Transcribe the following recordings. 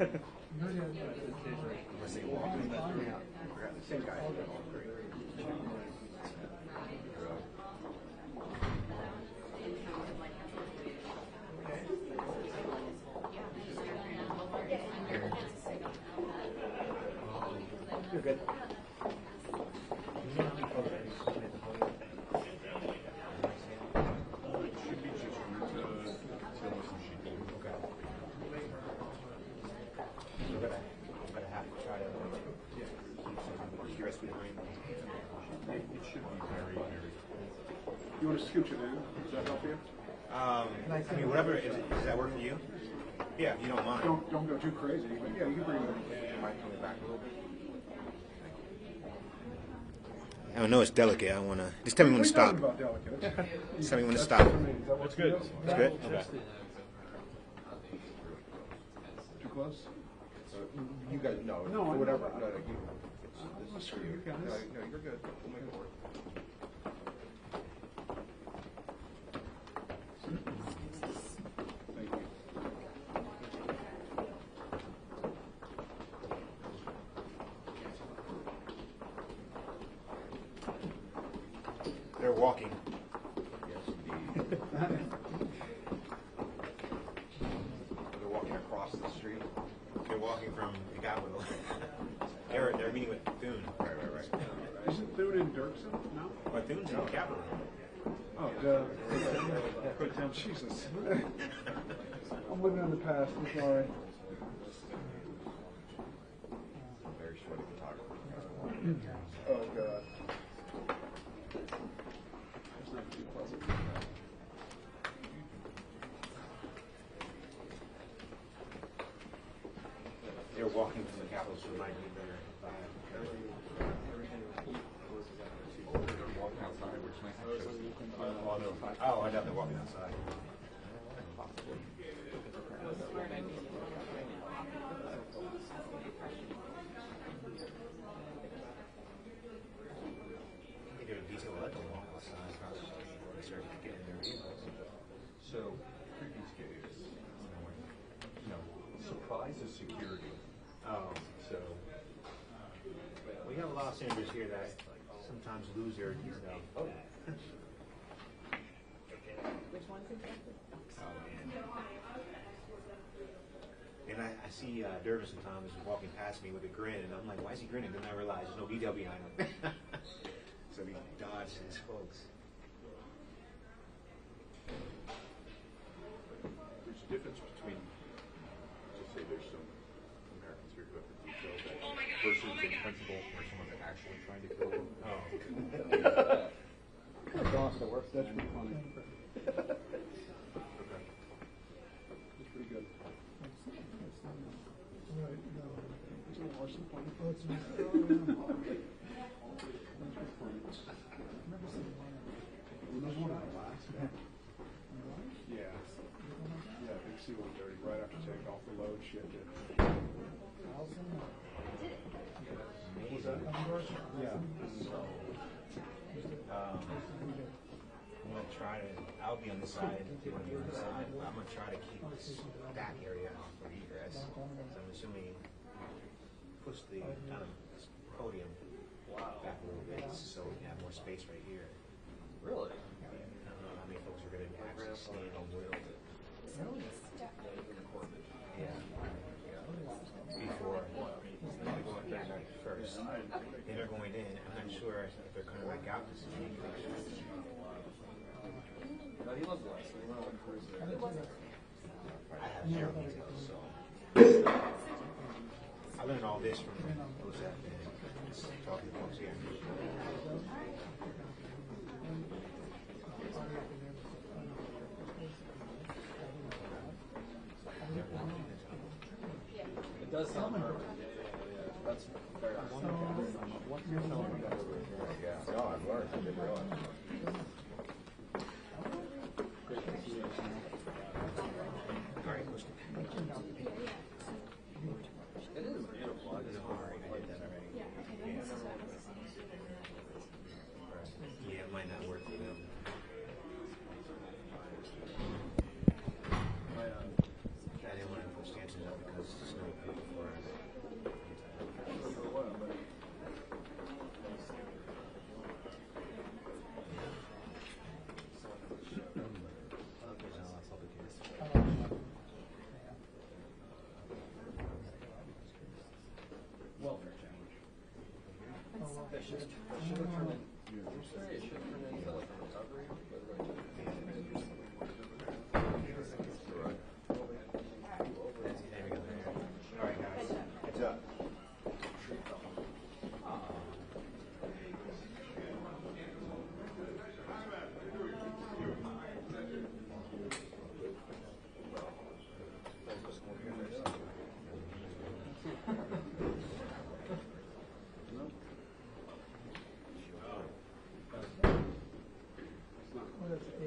Same guy. You're good. You want to scooch it in? Does that help you? I mean, whatever. Does that work for you? Yeah, if you don't mind. Don't go too crazy. But yeah, you can bring it in. You might come back a little bit. I don't know. It's delicate. I want to. Just tell me when to stop. About delicate. Just tell me when to stop. That's good. It's good. Okay. Too close? You guys, no, whatever. No, this is for you. No, you're good. We'll make it work. Thank you. They're walking. Yes, indeed. They're walking across the street. They're walking from the Capitol. They're meeting with Thune. Right. Isn't Thune in Dirksen? No? But Thune's in the Capitol. Oh, Jesus. I'm living in the past. I'm sorry. Very sweaty photographer. Oh, God. That's not too pleasant. They're walking from the Capitol, so it might be better. Walking outside, which makes it Oh, I know they're walking outside. They do a detail let them walk outside. They start getting their vehicles. So, previous case, supplies is security. Oh, so we have a lot of senators here that sometimes lose their, Which one's exactly? And I see Durbin sometimes walking past me with a grin, and I'm like, why is he grinning? Then I realize there's no VW behind him. So he dodged his folks. There's a difference between, just say there's some Americans here who have the detail that versus in principle or someone that actually trying to kill them. Oh. Gosh, that works. That's pretty funny. Okay. That's pretty good. Yeah, big C-130 right after taking off the load shipped it. What was that? Yeah. I'm going to try to, I'll be on this side, they will be on this side, but I'm going to try to keep this back area off for egress. So I'm assuming push the kind of podium back a little bit so we can have more space right here. Really? I don't know how many folks are going to actually stand on wheels. Yeah. Before they go in there first. Then they're going in. I'm not sure if they're coming back out to see. No, he loves the last one. He went on a cruise there. I have zero details, so I learned all this from those that talking to folks here. It does sound perfect. That's very awesome. Yeah, no, I've learned. I didn't realize. It is beautiful. I did that already. Yeah.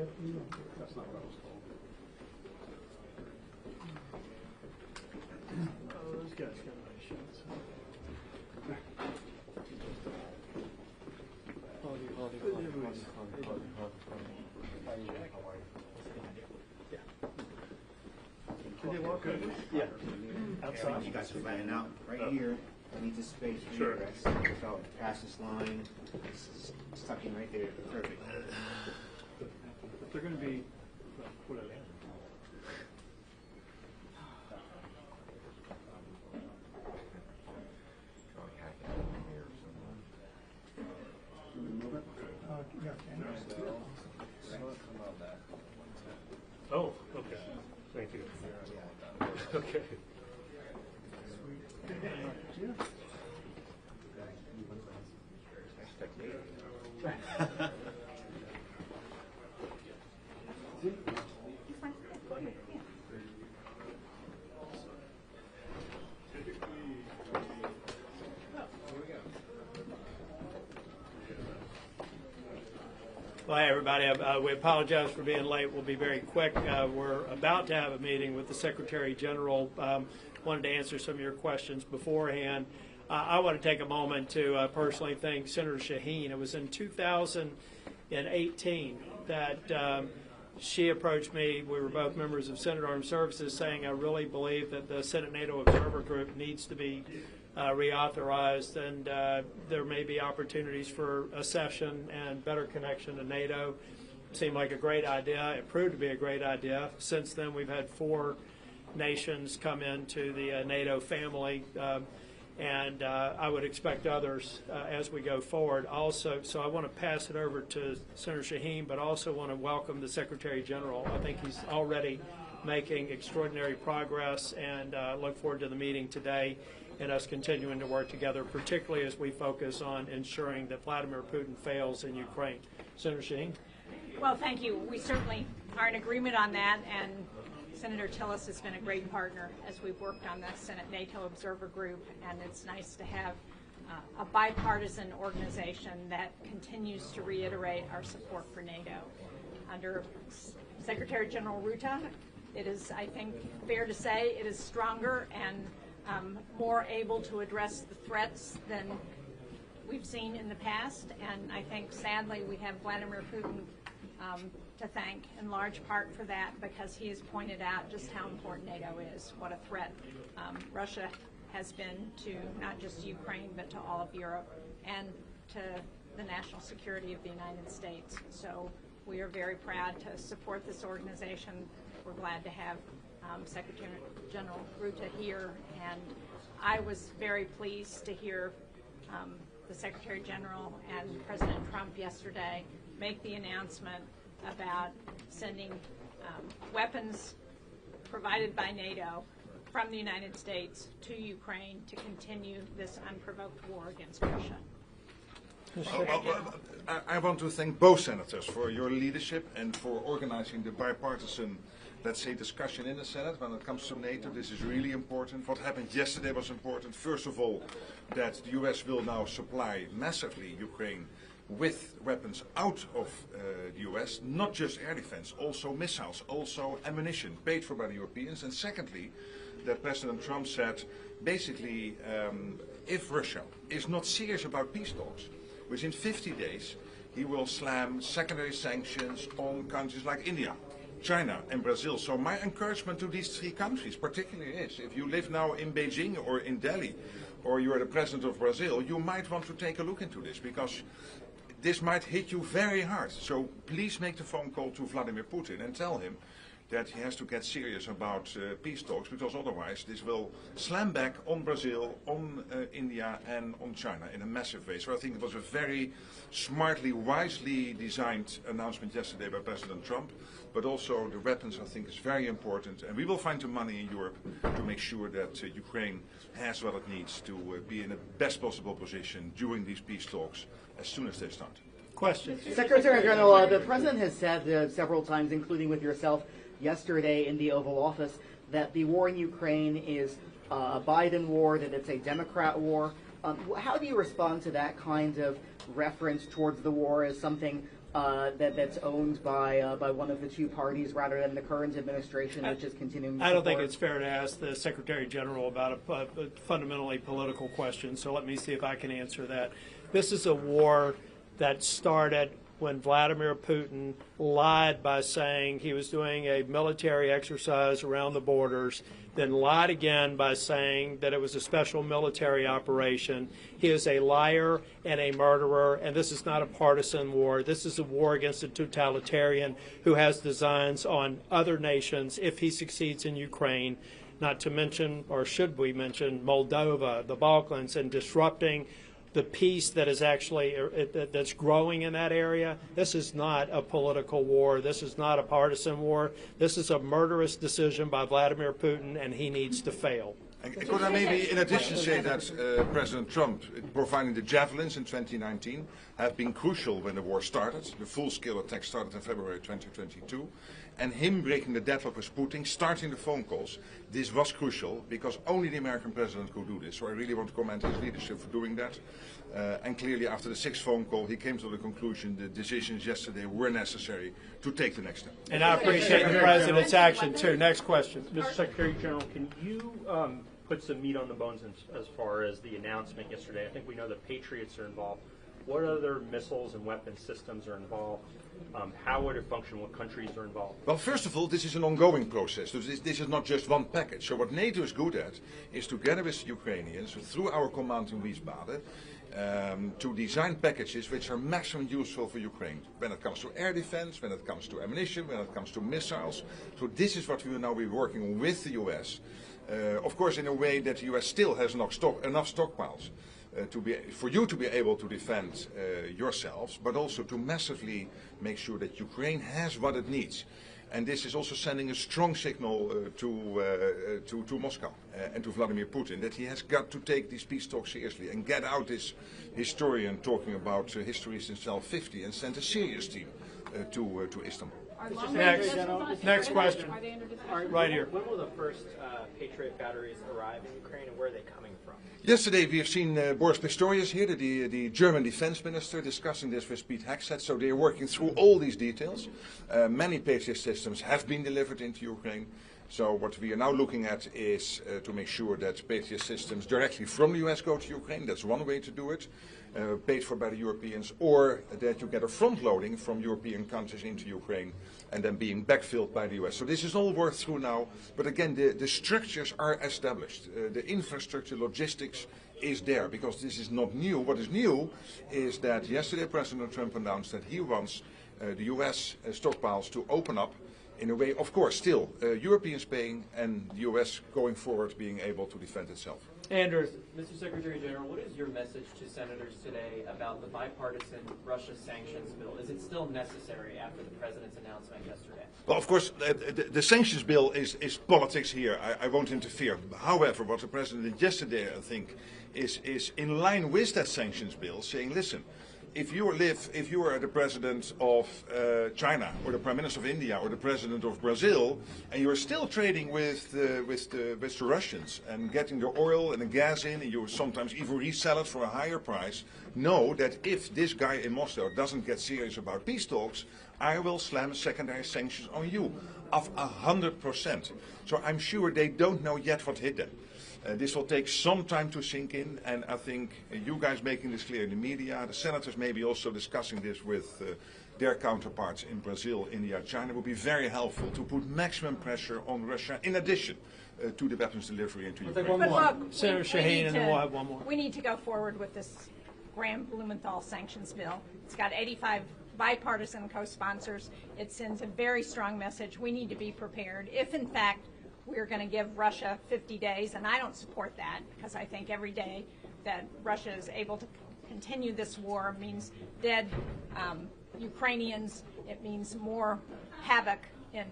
That's not what I was told. Oh, those guys got nice shots. Did they walk good? Yeah. Outside. You guys are flattening out right here. I need this space for Sure. egress. So pass this line. It's stuck in right there. Perfect. They're going to be, whatever. Oh, okay. Thank you. Okay. Well, hey, everybody. We apologize for being late. We'll be very quick. We're about to have a meeting with the Secretary-General. Wanted to answer some of your questions beforehand. I want to take a moment to personally thank Senator Shaheen. It was in 2018 that she approached me. We were both members of Senate Armed Services, saying I really believe that the Senate NATO Observer Group needs to be reauthorized, and there may be opportunities for a session and better connection to NATO. Seemed like a great idea. It proved to be a great idea. Since then, we've had 4 nations come into the NATO family, and I would expect others as we go forward. Also, so I want to pass it over to Senator Shaheen, but also want to welcome the Secretary General. I think he's already making extraordinary progress, and look forward to the meeting today and us continuing to work together, particularly as we focus on ensuring that Vladimir Putin fails in Ukraine. Senator Jeanne? Well, thank you. We certainly are in agreement on that, and Senator Tillis has been a great partner as we've worked on the Senate NATO Observer Group, and it's nice to have a bipartisan organization that continues to reiterate our support for NATO. Under Secretary-General Rutte, it is, I think, fair to say it is stronger and more able to address the threats than we've seen in the past, and I think sadly we have Vladimir Putin to thank in large part for that, because he has pointed out just how important NATO is, what a threat Russia has been to not just Ukraine but to all of Europe and to the national security of the United States. So we are very proud to support this organization. We're glad to have Secretary-General Rutte here, and I was very pleased to hear the Secretary-General and President Trump yesterday make the announcement about sending weapons provided by NATO from the United States to Ukraine to continue this unprovoked war against Russia. I want to thank both senators for your leadership and for organizing the bipartisan, let's say, discussion in the Senate when it comes to NATO. This is really important. What happened yesterday was important. First of all, that the U.S. will now supply massively Ukraine with weapons out of the U.S., not just air defense, also missiles, also ammunition paid for by the Europeans. And secondly, that President Trump said, basically, if Russia is not serious about peace talks, within 50 days, he will slam secondary sanctions on countries like India, China and Brazil. So my encouragement to these 3 countries particularly is, if you live now in Beijing or in Delhi, or you are the president of Brazil, you might want to take a look into this, because this might hit you very hard. So please make the phone call to Vladimir Putin and tell him that he has to get serious about peace talks, because otherwise this will slam back on Brazil, on India and on China in a massive way. So I think it was a very smartly, wisely designed announcement yesterday by President Trump, but also the weapons I think is very important, and we will find the money in Europe to make sure that Ukraine has what it needs to be in the best possible position during these peace talks as soon as they start. Question. Secretary General, the President has said several times, including with yourself yesterday in the Oval Office, that the war in Ukraine is a Biden war, that it's a Democrat war. How do you respond to that kind of reference towards the war as something that's owned by one of the two parties rather than the current administration, which is continuing to I don't think support? it's fair to ask the Secretary-General about a fundamentally political question, so let me see if I can answer that. This is a war that started when Vladimir Putin lied by saying he was doing a military exercise around the borders, then lied again by saying that it was a special military operation. He is a liar and a murderer, and this is not a partisan war. This is a war against a totalitarian who has designs on other nations if he succeeds in Ukraine, not to mention, or should we mention, Moldova, the Balkans, and disrupting the peace that is actually that's growing in that area. This is not a political war. This is not a partisan war. This is a murderous decision by Vladimir Putin, and he needs to fail. And could I maybe, in addition, say that President Trump providing the javelins in 2019 have been crucial when the war started. The full-scale attack started in February 2022. And him breaking the deadlock with Putin, starting the phone calls, this was crucial because only the American president could do this. So I really want to commend his leadership for doing that. And clearly after the sixth phone call, he came to the conclusion the decisions yesterday were necessary to take the next step. And I appreciate the president's action, too. Next question. Mr. Secretary General, can you put some meat on the bones as far as the announcement yesterday? I think we know the Patriots are involved. What other missiles and weapon systems are involved? How would it function? What countries are involved? Well, first of all, this is an ongoing process. So this is not just one package. So what NATO is good at is, together with the Ukrainians, through our command in Wiesbaden, to design packages which are maximum useful for Ukraine when it comes to air defense, when it comes to ammunition, when it comes to missiles. So this is what we will now be working on with the US. Of course, in a way that the US still has enough stockpiles. For you to be able to defend yourselves, but also to massively make sure that Ukraine has what it needs. And this is also sending a strong signal to Moscow and to Vladimir Putin that he has got to take these peace talks seriously and get out this historian talking about history since 1250 and send a serious team to Istanbul. Next question. Right here. When will the first Patriot batteries arrive in Ukraine, and where are they coming from? Yesterday we have seen Boris Pistorius here, the German defense minister, discussing this with Pete Hegseth, so they are working through all these details. Many Patriot systems have been delivered into Ukraine. So what we are now looking at is to make sure that Patriot systems directly from the US go to Ukraine. That's one way to do it, paid for by the Europeans, or that you get a front loading from European countries into Ukraine and then being backfilled by the US. So this is all worked through now, but again, the structures are established. The infrastructure, logistics is there, because this is not new. What is new is that yesterday President Trump announced that he wants the US stockpiles to open up in a way, of course, still Europeans paying and the US going forward being able to defend itself. Andrew. Mr. Secretary General, what is your message to senators today about the bipartisan Russia sanctions bill? Is it still necessary after the president's announcement yesterday? Well, of course, the sanctions bill is politics here. I won't interfere. However, what the president did yesterday, I think, is in line with that sanctions bill, saying, listen, if you are the president of China, or the prime minister of India, or the president of Brazil, and you are still trading with the Russians and getting the oil and the gas in, and you sometimes even resell it for a higher price, know that if this guy in Moscow doesn't get serious about peace talks, I will slam secondary sanctions on you of 100%. So I'm sure they don't know yet what hit them. This will take some time to sink in, and I think you guys making this clear in the media, the senators maybe also discussing this with their counterparts in Brazil, India, China, will be very helpful to put maximum pressure on Russia in addition to the weapons delivery into Ukraine. One more. But look, Senator Shaheen, and then we'll have one more. We need to go forward with this Graham Blumenthal sanctions bill. It's got 85 bipartisan co-sponsors. It sends a very strong message. We need to be prepared. If, in fact, we're going to give Russia 50 days, and I don't support that, because I think every day that Russia is able to continue this war means dead Ukrainians, it means more havoc in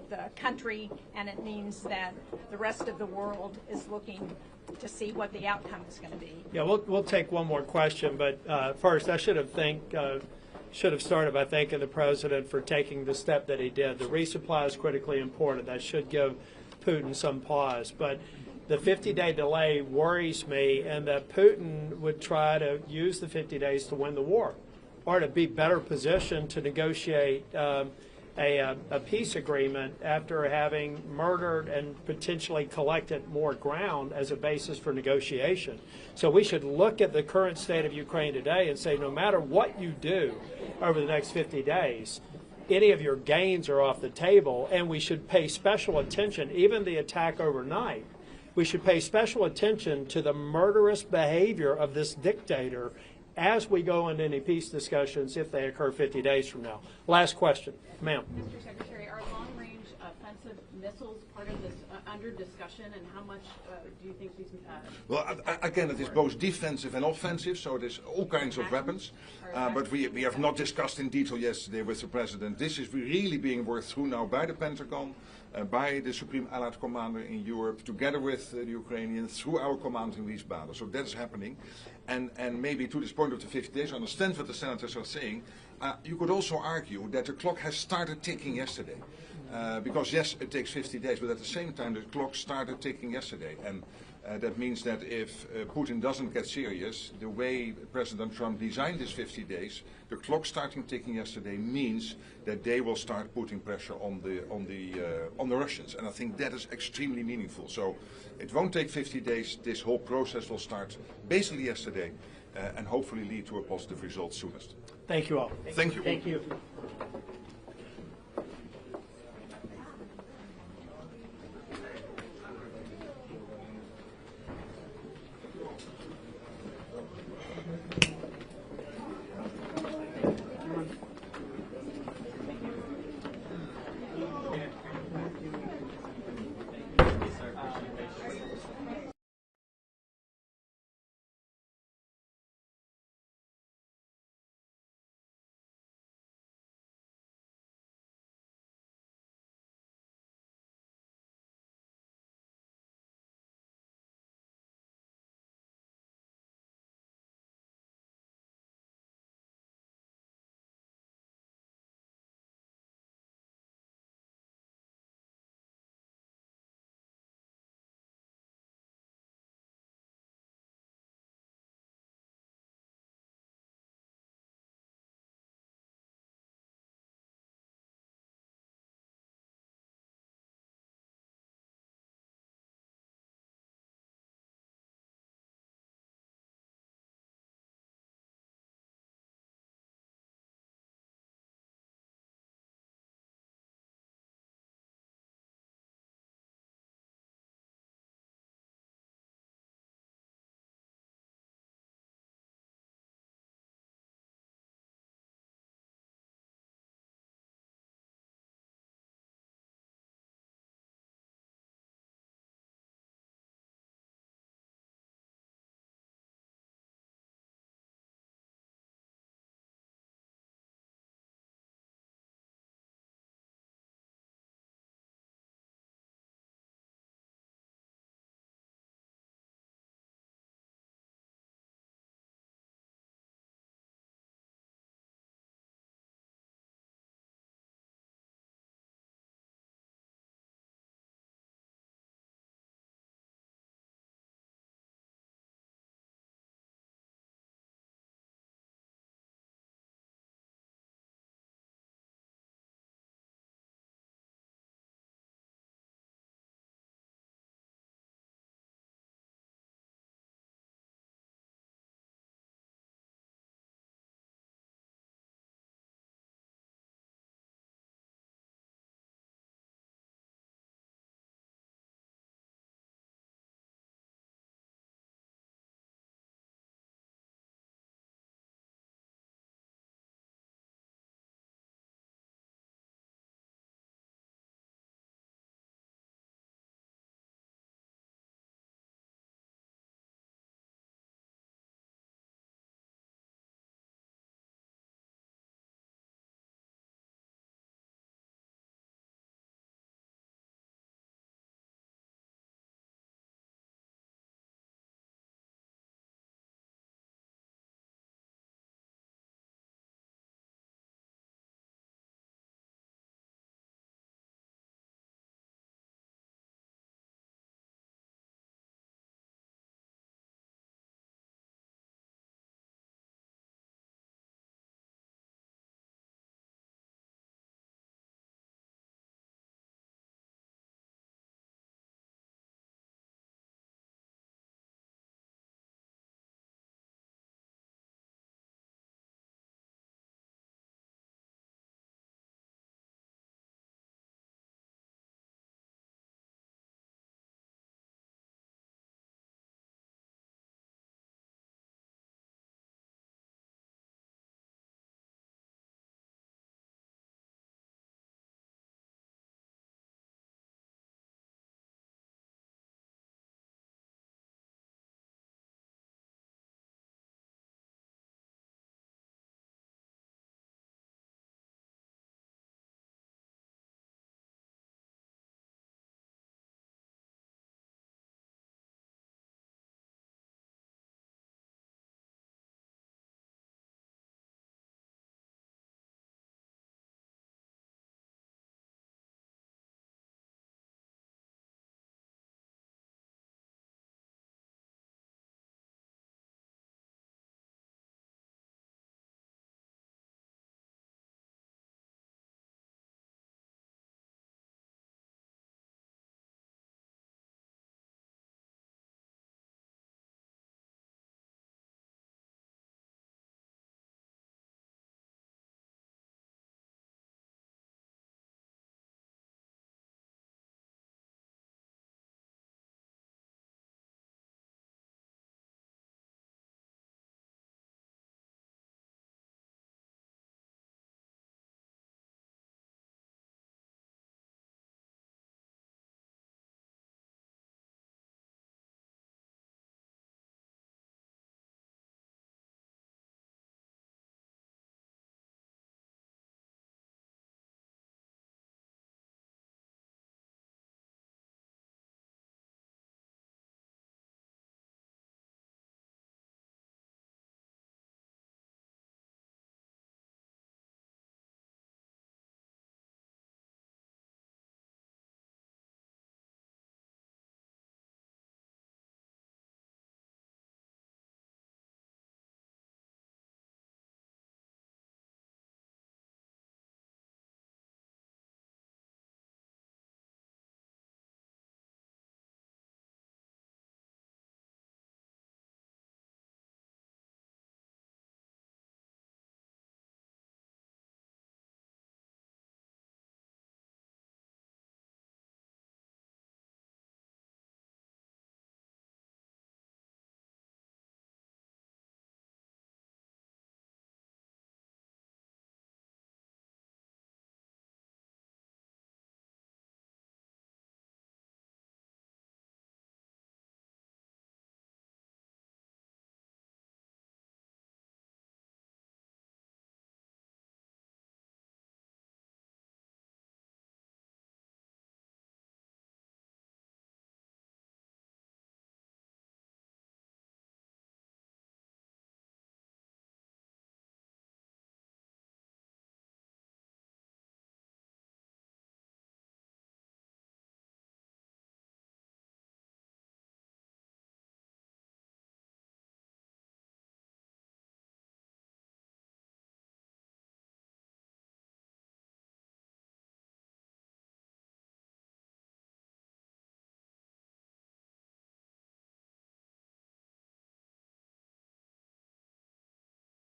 the country, and it means that the rest of the world is looking to see what the outcome is going to be. Yeah, we'll take one more question, but first I should have started by thanking the president for taking the step that he did. The resupply is critically important. That should give Putin some pause. But the 50-day delay worries me, and that Putin would try to use the 50 days to win the war. are to be better positioned to negotiate a peace agreement after having murdered and potentially collected more ground as a basis for negotiation. So we should look at the current state of Ukraine today and say, no matter what you do over the next 50 days, any of your gains are off the table, and we should pay special attention, even the attack overnight, we should pay special attention to the murderous behavior of this dictator as we go into any peace discussions if they occur 50 days from now. Last question. Ma'am. Mr. Secretary, are long-range offensive missiles part of this under discussion, and how much do you think these Well, again, it is both defensive and offensive, so it is all kinds of weapons. But we have not discussed in detail yesterday with the President. This is really being worked through now by the Pentagon, by the Supreme Allied Commander in Europe, together with the Ukrainians, through our command in Wiesbaden. So that is happening. And maybe to this point of the 50 days, I understand what the senators are saying. You could also argue that the clock has started ticking yesterday. Because yes, it takes 50 days, but at the same time the clock started ticking yesterday. And that means that if Putin doesn't get serious, the way President Trump designed his 50 days, the clock starting ticking yesterday means that they will start putting pressure on the Russians. And I think that is extremely meaningful. So it won't take 50 days. This whole process will start basically yesterday and hopefully lead to a positive result soonest. Thank you all. Thank you. Thank you.